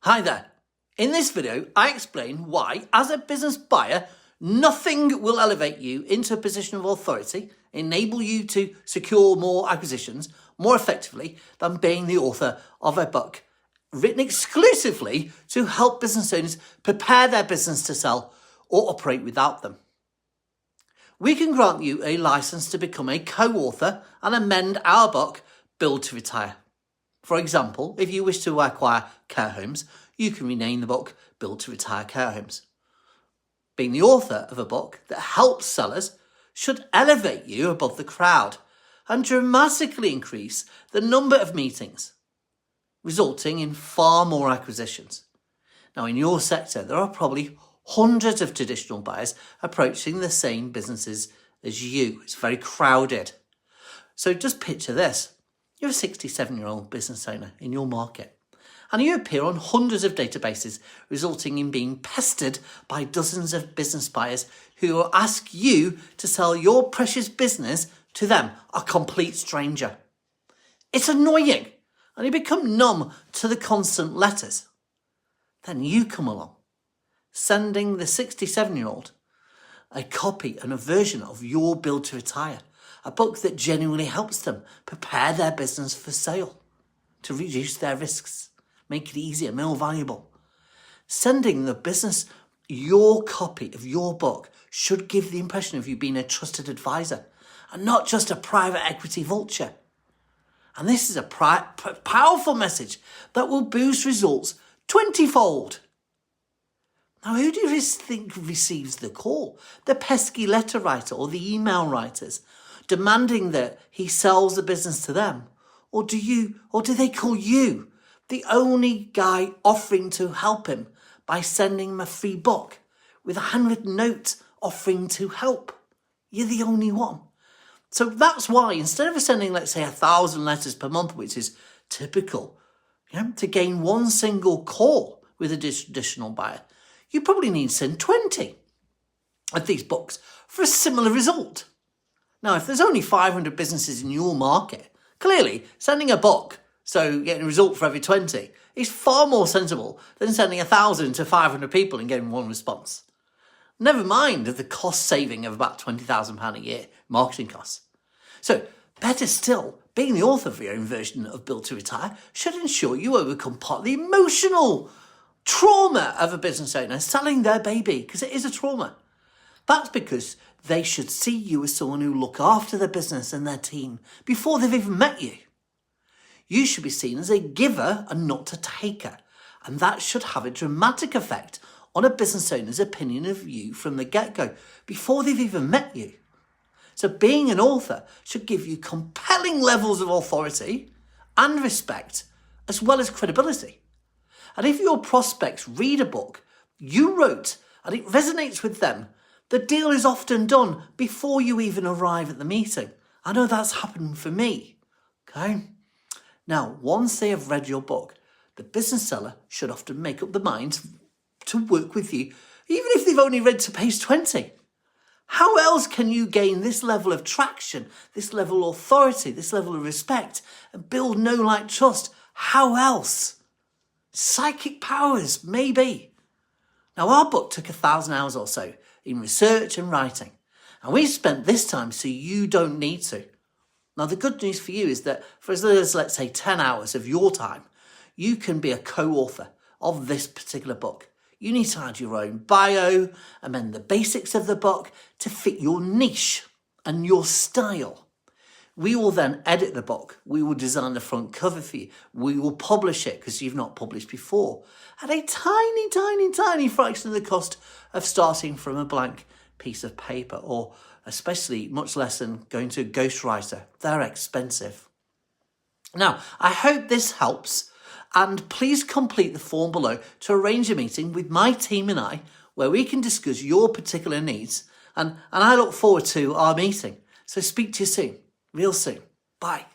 Hi there. In this video, I explain why, as a business buyer, nothing will elevate you into a position of authority, enable you to secure more acquisitions more effectively than being the author of a book written exclusively to help business owners prepare their business to sell or operate without them. We can grant you a license to become a co-author and amend our book, Build to Retire. For example, if you wish to acquire care homes, you can rename the book Build to Retire Care Homes. Being the author of a book that helps sellers should elevate you above the crowd and dramatically increase the number of meetings, resulting in far more acquisitions. Now, in your sector, there are probably hundreds of traditional buyers approaching the same businesses as you. It's very crowded. So just picture this. You're a 67-year-old business owner in your market, and you appear on hundreds of databases, resulting in being pestered by dozens of business buyers who will ask you to sell your precious business to them, a complete stranger. It's annoying, and you become numb to the constant letters. Then you come along, sending the 67-year-old a copy and a version of your Build to Retire, a book that genuinely helps them prepare their business for sale, to reduce their risks, make it easier, more valuable. Sending the business your copy of your book should give the impression of you being a trusted advisor and not just a private equity vulture. And this is a powerful message that will boost results 20-fold. Now, who do you think receives the call? The pesky letter writer or the email writers demanding that he sells the business to them? Or do they call you, the only guy offering to help him by sending him a free book with a handwritten note offering to help? You're the only one. So that's why instead of sending, let's say, 1,000 letters per month, which is typical, to gain one single call with a traditional buyer, you probably need to send 20 of these books for a similar result. Now, if there's only 500 businesses in your market, clearly sending a book, so getting a result for every 20, is far more sensible than sending 1,000 to 500 people and getting one response. Never mind the cost saving of about £20,000 a year, marketing costs. So, better still, being the author of your own version of Build to Retire should ensure you overcome part of the emotional trauma of a business owner selling their baby, because it is a trauma. That's because they should see you as someone who look after their business and their team before they've even met you. You should be seen as a giver and not a taker, and that should have a dramatic effect on a business owner's opinion of you from the get-go before they've even met you. So being an author should give you compelling levels of authority and respect, as well as credibility. And if your prospects read a book you wrote and it resonates with them, the deal is often done before you even arrive at the meeting. I know that's happened for me. Okay? Now, once they have read your book, the business seller should often make up their mind to work with you, even if they've only read to page 20. How else can you gain this level of traction, this level of authority, this level of respect, and build know-like trust? How else? Psychic powers, maybe. Now, our book took 1,000 hours or so in research and writing, and we spent this time so you don't need to. Now, the good news for you is that for as little as, let's say, 10 hours of your time, you can be a co-author of this particular book. You need to add your own bio, amend the basics of the book to fit your niche and your style. We will then edit the book. We will design the front cover for you. We will publish it because you've not published before at a tiny, tiny, tiny fraction of the cost of starting from a blank piece of paper, or especially much less than going to a ghostwriter. They're expensive. Now, I hope this helps, and please complete the form below to arrange a meeting with my team and I where we can discuss your particular needs, and I look forward to our meeting. So speak to you soon. Real soon. Bye.